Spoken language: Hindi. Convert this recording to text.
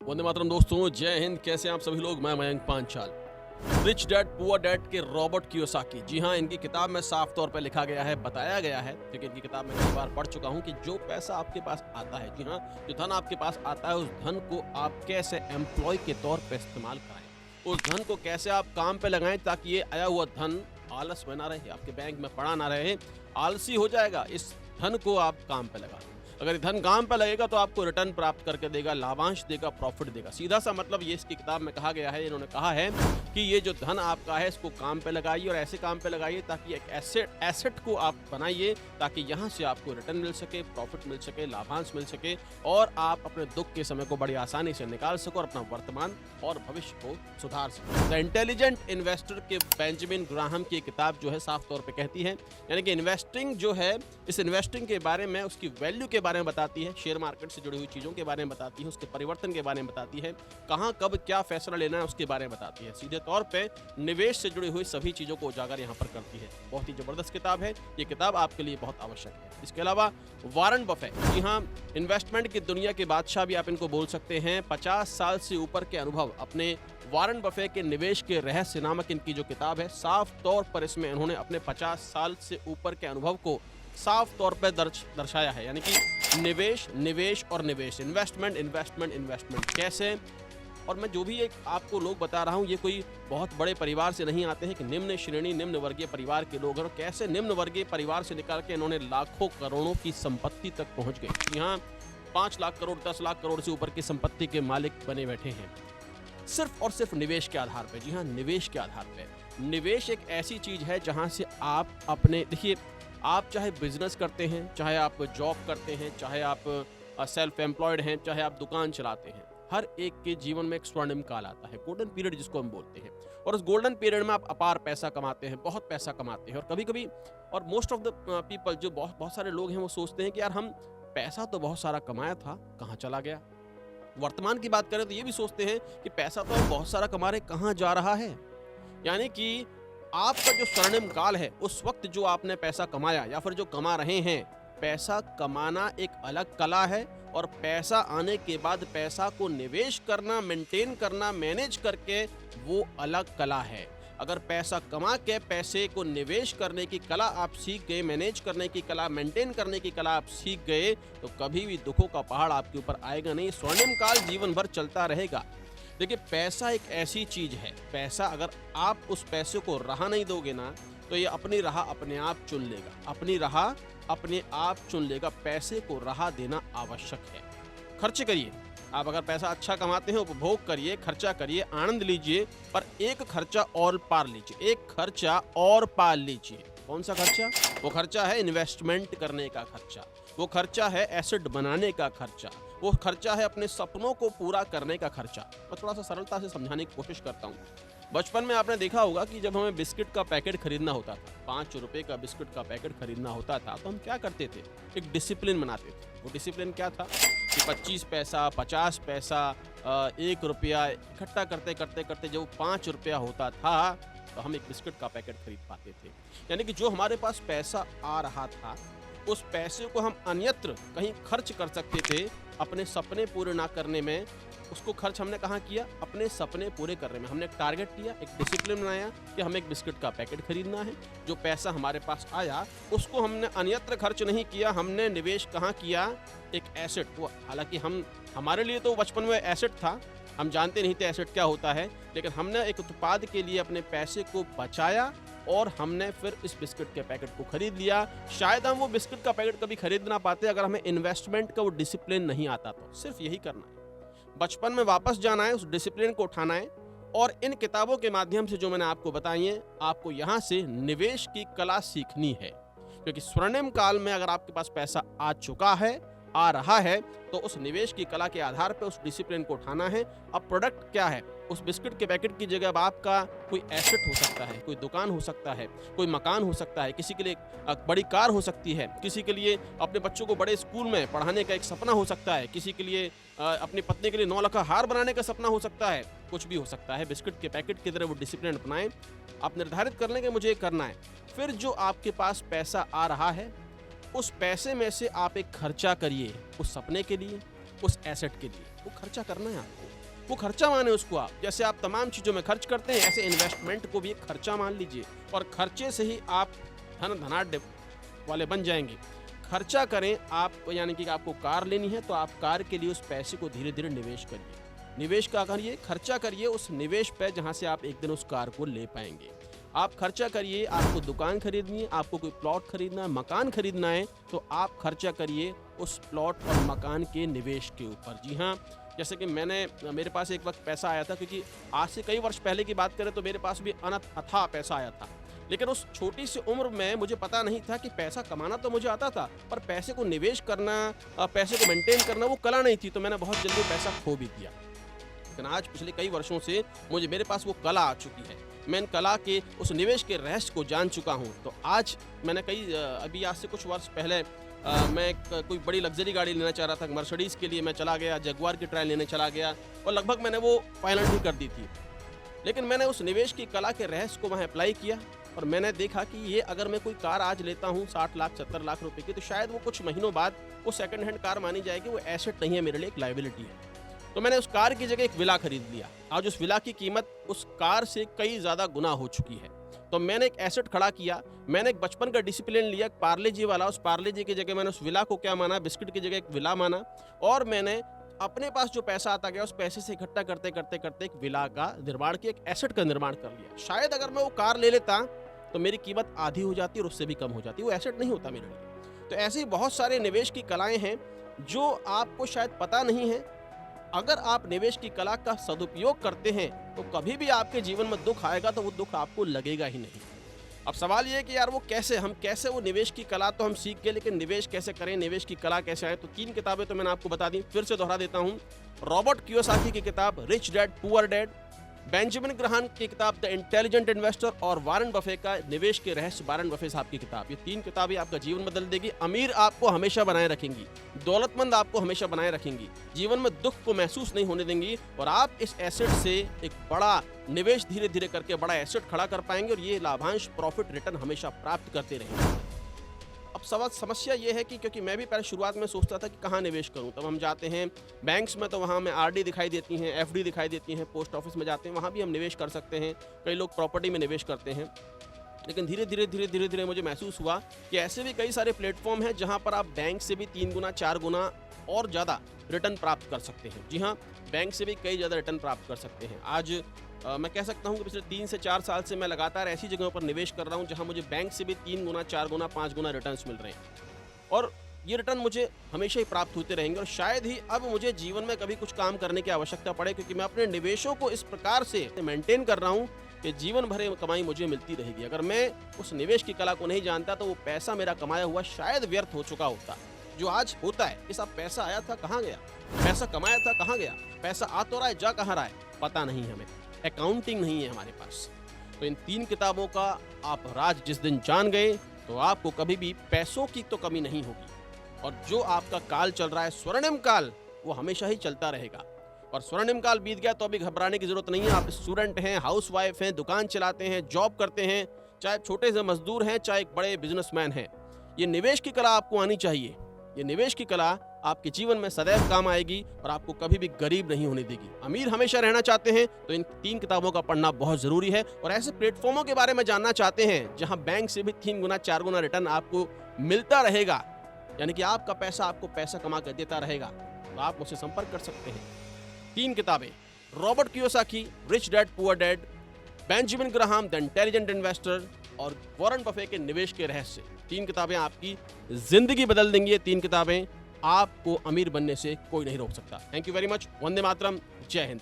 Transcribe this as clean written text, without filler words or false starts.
वंदे मातरम दोस्तों, जय हिंद। कैसे हैं आप सभी लोग? मैं Mayank Panchal. Rich dad poor dad के रॉबर्ट कियोसाकी, जी हाँ, इनकी किताब में साफ तौर पर लिखा गया है, बताया गया है, क्योंकि इनकी किताब में कई बार पढ़ चुका हूँ कि जो पैसा आपके पास आता है, जी हाँ, जो धन आपके पास आता है, उस धन को आप कैसे एम्प्लॉय के तौर पर इस्तेमाल कराएं, उस धन को कैसे आप काम पे लगाएं ताकि ये आया हुआ धन आलस में ना रहे, आपके बैंक में पड़ा ना रहे, आलसी हो जाएगा। इस धन को आप काम पे लगा। अगर ये धन काम पे लगेगा तो आपको रिटर्न प्राप्त करके देगा, लाभांश देगा, प्रॉफिट देगा। सीधा सा मतलब ये इसकी किताब में कहा गया है, इन्होंने कहा है कि ये जो धन आपका है इसको काम पे लगाइए और ऐसे काम पे लगाइए ताकि एक एसेट को आप बनाइए ताकि यहाँ से आपको रिटर्न मिल सके, प्रॉफिट मिल सके, लाभांश मिल सके और आप अपने दुख के समय को बड़ी आसानी से निकाल सको और अपना वर्तमान और भविष्य को सुधार सको। द इंटेलिजेंट इन्वेस्टर के बेंजामिन ग्राहम की किताब जो है साफ तौर पे कहती है, यानी कि इन्वेस्टिंग जो है, इस इन्वेस्टिंग के बारे में, उसकी वैल्यू के बारे में बताती है, शेयर मार्केट से जुड़ी हुई चीज़ों के बारे में बताती है, उसके परिवर्तन के बारे में बताती है, कहाँ कब क्या फैसला लेना है उसके बारे में बताती है। सीधे तौर पे निवेश से जुड़ी हुई सभी चीज़ों को उजागर यहाँ पर करती है। बहुत ही ज़बरदस्त किताब है, ये किताब आपके लिए बहुत आवश्यक है। इसके अलावा वॉरेन बफेट, जी हाँ, इन्वेस्टमेंट की दुनिया के बादशाह भी आप इनको बोल सकते हैं। 50 साल से ऊपर के अनुभव, अपने वॉरेन बफेट के निवेश के रहस्य नामक इनकी जो किताब है, साफ तौर पर इसमें इन्होंने अपने 50 साल से ऊपर के अनुभव को साफ तौर पर दर्शाया है, यानी कि निवेश, निवेश और निवेश, इन्वेस्टमेंट, इन्वेस्टमेंट, इन्वेस्टमेंट कैसे। और मैं जो भी एक आपको लोग बता रहा हूँ, ये कोई बहुत बड़े परिवार से नहीं आते हैं कि निम्न श्रेणी, निम्न वर्गीय परिवार के लोग हैं, और कैसे निम्न वर्गीय परिवार से निकाल के इन्होंने लाखों करोड़ों की संपत्ति तक पहुँच गए। यहाँ 5 लाख करोड़, 10 लाख करोड़ से ऊपर की संपत्ति के मालिक बने बैठे हैं, सिर्फ और सिर्फ निवेश के आधार पे। जी हाँ, निवेश के आधार पे। निवेश एक ऐसी चीज है जहां से आप अपने, देखिए, आप चाहे बिजनेस करते हैं, चाहे आप जॉब करते हैं, चाहे आप सेल्फ एम्प्लॉयड हैं, चाहे आप दुकान चलाते हैं, हर एक के जीवन में एक स्वर्णिम काल आता है, गोल्डन पीरियड जिसको हम बोलते हैं। और उस गोल्डन पीरियड में आप अपार पैसा कमाते हैं, बहुत पैसा कमाते हैं। और कभी कभी, और मोस्ट ऑफ द पीपल, जो बहुत सारे लोग हैं, वो सोचते हैं कि यार हम पैसा तो बहुत सारा कमाया था, कहाँ चला गया। वर्तमान की बात करें तो ये भी सोचते हैं कि पैसा तो हम बहुत सारा कमा रहे, कहाँ जा रहा है। यानी कि आपका जो स्वर्णिम काल है, उस वक्त जो आपने पैसा कमाया या फिर जो कमा रहे हैं, पैसा कमाना एक अलग कला है, और पैसा आने के बाद पैसा को निवेश करना, मेंटेन करना, मैनेज करके, वो अलग कला है। अगर पैसा कमा के पैसे को निवेश करने की कला आप सीख गए, मैनेज करने की कला, मेंटेन करने की कला आप सीख गए, तो कभी भी दुखों का पहाड़ आपके ऊपर आएगा नहीं। स्वर्णिम काल जीवन भर चलता रहेगा। देखिए, पैसा एक ऐसी चीज है, पैसा अगर आप उस पैसे को राह नहीं दोगे ना, तो ये अपनी राह अपने आप चुन लेगा, अपनी राह अपने आप चुन लेगा। पैसे को राह देना आवश्यक है। खर्च करिए, आप अगर पैसा अच्छा कमाते हैं, उपभोग करिए, खर्चा करिए, आनंद लीजिए, पर एक खर्चा और पार लीजिए, एक खर्चा और पार लीजिए। कौन सा खर्चा? वो खर्चा है इन्वेस्टमेंट करने का खर्चा, वो खर्चा है एसेट बनाने का खर्चा, वो खर्चा है अपने सपनों को पूरा करने का खर्चा। मैं थोड़ा सा सरलता से समझाने की कोशिश करता हूँ। बचपन में आपने देखा होगा कि जब हमें बिस्किट का पैकेट खरीदना होता था, 5 रुपए का बिस्किट का पैकेट खरीदना होता था, तो हम क्या करते थे? एक डिसिप्लिन बनाते थे। वो डिसिप्लिन क्या था कि 25 पैसा, 50 पैसा, 1 रुपया इकट्ठा करते करते करते जब 5 रुपया होता था, तो हम एक बिस्किट का पैकेट खरीद पाते थे। यानी कि जो हमारे पास पैसा आ रहा था, उस पैसे को हम अन्यत्र कहीं खर्च कर सकते थे, अपने सपने पूरे ना करने में। उसको खर्च हमने कहाँ किया? अपने सपने पूरे करने में। हमने एक टारगेट लिया, एक डिसिप्लिन बनाया कि हमें एक बिस्किट का पैकेट खरीदना है। जो पैसा हमारे पास आया, उसको हमने अन्यत्र खर्च नहीं किया, हमने निवेश कहाँ किया? एक एसेट। वो हालांकि हमारे लिए तो बचपन में एसेट था, हम जानते नहीं थे एसेट क्या होता है, लेकिन हमने एक उत्पाद के लिए अपने पैसे को बचाया और हमने फिर इस बिस्किट के पैकेट को खरीद लिया। शायद हम वो बिस्किट का पैकेट कभी खरीद ना पाते अगर हमें इन्वेस्टमेंट का वो डिसिप्लिन नहीं आता। तो सिर्फ यही करना है, बचपन में वापस जाना है, उस डिसिप्लिन को उठाना है। और इन किताबों के माध्यम से जो मैंने आपको बताई है, आपको यहाँ से निवेश की कला सीखनी है, क्योंकि स्वर्णिम काल में अगर आपके पास पैसा आ चुका है, आ रहा है, तो उस निवेश की कला के आधार पर उस डिसिप्लिन को उठाना है। अब प्रोडक्ट क्या है? उस बिस्किट के पैकेट की जगह अब आपका कोई एसेट हो सकता है, कोई दुकान हो सकता है, कोई मकान हो सकता है, किसी के लिए बड़ी कार हो सकती है, किसी के लिए अपने बच्चों को बड़े स्कूल में पढ़ाने का एक सपना हो सकता है, किसी के लिए अपनी पत्नी के लिए 9 लाख का हार बनाने का सपना हो सकता है, कुछ भी हो सकता है। बिस्किट के पैकेट की तरह वो डिसिप्लिन अपनाएं। आप निर्धारित कर लें कि मुझे ये करना है। फिर जो आपके पास पैसा आ रहा है, उस पैसे में से आप एक खर्चा करिए उस सपने के लिए, उस एसेट के लिए। वो खर्चा करना है आपको, वो खर्चा माने उसको आप। जैसे आप तमाम चीज़ों में खर्च करते हैं, ऐसे इन्वेस्टमेंट को भी एक खर्चा मान लीजिए, और खर्चे से ही आप धनाढ्य वाले बन जाएंगे। खर्चा करें आप, यानी कि आपको कार लेनी है तो आप कार के लिए उस पैसे को धीरे धीरे निवेश करिए, निवेश का करिए, खर्चा करिए उस निवेश पे जहाँ से आप एक दिन उस कार को ले पाएंगे। आप खर्चा करिए, आपको दुकान खरीदनी है, आपको कोई प्लॉट खरीदना है, मकान खरीदना है, तो आप खर्चा करिए उस प्लॉट और मकान के निवेश के ऊपर। जी हाँ, जैसे कि मेरे पास एक वक्त पैसा आया था, क्योंकि आज से कई वर्ष पहले की बात करें तो मेरे पास भी अथाह पैसा आया था, लेकिन उस छोटी सी उम्र में मुझे पता नहीं था कि पैसा कमाना तो मुझे आता था, पर पैसे को निवेश करना, पैसे को मेंटेन करना वो कला नहीं थी, तो मैंने बहुत जल्दी पैसा खो भी दिया। लेकिन आज पिछले कई वर्षों से मेरे पास वो कला आ चुकी है, मैं इन कला के उस निवेश के रहस्य को जान चुका हूँ। तो आज मैंने अभी आज से कुछ वर्ष पहले मैं कोई बड़ी लग्जरी गाड़ी लेना चाह रहा था, मर्सिडीज़ के लिए मैं चला गया, जगुआर की ट्रायल लेने चला गया, और लगभग मैंने वो फाइनल भी कर दी थी। लेकिन मैंने उस निवेश की कला के रहस्य को वहाँ अप्लाई किया, और मैंने देखा कि ये अगर मैं कोई कार आज लेता हूँ 60 लाख 70 लाख रुपए की, तो शायद वो कुछ महीनों बाद वो सेकंड हैंड कार मानी जाएगी, वो एसेट नहीं है मेरे लिए, एक लायबिलिटी है। तो मैंने उस कार की जगह एक विला खरीद लिया। आज उस विला की कीमत उस कार से कई ज़्यादा गुना हो चुकी है। तो मैंने एक एसेट खड़ा किया, मैंने एक बचपन का डिसिप्लिन लिया, पार्ले जी वाला, उस पार्ले जी की जगह मैंने उस विला को क्या माना, बिस्किट की जगह एक विला माना, और मैंने अपने पास जो पैसा आता गया उस पैसे से इकट्ठा करते करते करते एक विला का निर्माण किया, एक एसेट का निर्माण कर लिया। शायद अगर मैं वो कार ले लेता तो मेरी कीमत आधी हो जाती और उससे भी कम हो जाती, वो एसेट नहीं होता मेरे लिए। तो ऐसे ही बहुत सारे निवेश की कलाएं हैं जो आपको शायद पता नहीं है। अगर आप निवेश की कला का सदुपयोग करते हैं तो कभी भी आपके जीवन में दुख आएगा तो वो दुख आपको लगेगा ही नहीं। अब सवाल ये है कि यार वो कैसे वो निवेश की कला तो हम सीख गए, लेकिन निवेश कैसे करें, निवेश की कला कैसे आए। तो 3 किताबें तो मैंने आपको बता दी, फिर से दोहरा देता हूँ। रॉबर्ट कियोसाकी की किताब rich dad poor dad, Benjamin Graham की किताब द इंटेलिजेंट इन्वेस्टर, और वारन बफे का निवेश के रहस्य, वारन बफे साहब की किताब। ये 3 किताबें आपका जीवन बदल देगी। अमीर आपको हमेशा बनाए रखेंगी, दौलतमंद आपको हमेशा बनाए रखेंगी, जीवन में दुख को महसूस नहीं होने देंगी, और आप इस एसेट से एक बड़ा निवेश धीरे धीरे करके बड़ा एसेट खड़ा कर पाएंगे, और ये लाभांश प्रॉफिट रिटर्न हमेशा प्राप्त करते रहेंगे। अब समस्या ये है कि क्योंकि मैं भी पहले शुरुआत में सोचता था कि कहाँ निवेश करूं, तब हम जाते हैं बैंक्स में, तो वहाँ हमें आरडी दिखाई देती हैं, एफडी दिखाई देती हैं, पोस्ट ऑफिस में जाते हैं, वहाँ भी हम निवेश कर सकते हैं, कई लोग प्रॉपर्टी में निवेश करते हैं। लेकिन धीरे धीरे मुझे महसूस हुआ कि ऐसे भी कई सारे प्लेटफॉर्म हैं जहाँ पर आप बैंक से भी 3 गुना 4 गुना और ज़्यादा रिटर्न प्राप्त कर सकते हैं। जी हाँ, बैंक से भी कई ज़्यादा रिटर्न प्राप्त कर सकते हैं। आज मैं कह सकता हूँ कि पिछले 3 से 4 साल से मैं लगातार ऐसी जगहों पर निवेश कर रहा हूँ जहाँ मुझे बैंक से भी 3 गुना 4 गुना 5 गुना रिटर्न्स मिल रहे हैं, और ये रिटर्न मुझे हमेशा ही प्राप्त होते रहेंगे। और शायद ही अब मुझे जीवन में कभी कुछ काम करने की आवश्यकता पड़े, क्योंकि मैं अपने निवेशों को इस प्रकार से मेंटेन कर रहा हूँ कि जीवन भर कमाई मुझे मिलती रहेगी। अगर मैं उस निवेश की कला को नहीं जानता तो वो पैसा मेरा कमाया हुआ शायद व्यर्थ हो चुका होता। जो आज होता है कि साहब पैसा आया था कहाँ गया, पैसा कमाया था कहाँ गया, पैसा आ तो रहा है जा कहाँ रहा है, पता नहीं हमें, अकाउंटिंग नहीं है हमारे पास। तो इन 3 किताबों का आप राज जिस दिन जान गए तो आपको कभी भी पैसों की तो कमी नहीं होगी, और जो आपका काल चल रहा है स्वर्णिम काल, वो हमेशा ही चलता रहेगा। और स्वर्णिम काल बीत गया तो अभी घबराने की जरूरत नहीं है। आप स्टूडेंट हैं, हाउसवाइफ हैं, दुकान चलाते हैं, जॉब करते हैं, चाहे छोटे से मजदूर हैं, चाहे एक बड़े बिजनेसमैन हैं, ये निवेश की कला आपको आनी चाहिए। ये निवेश की कला आपके जीवन में सदैव काम आएगी और आपको कभी भी गरीब नहीं होने देगी। अमीर हमेशा रहना चाहते हैं तो इन 3 किताबों का पढ़ना बहुत जरूरी है। और ऐसे प्लेटफॉर्मों के बारे में जानना चाहते हैं जहां बैंक से भी 3 गुना 4 गुना रिटर्न आपको मिलता रहेगा, यानी कि आपका पैसा आपको पैसा कमा कर देता रहेगा, तो आप मुझसे संपर्क कर सकते हैं। 3 किताबें, Robert Kiyosaki rich dad poor dad, Benjamin Graham the intelligent investor, और वॉरेन बफे के निवेश के रहस्य। 3 किताबें आपकी जिंदगी बदल देंगी। ये 3 किताबें आपको अमीर बनने से कोई नहीं रोक सकता। Thank you very much. Vande Mataram. जय हिंद।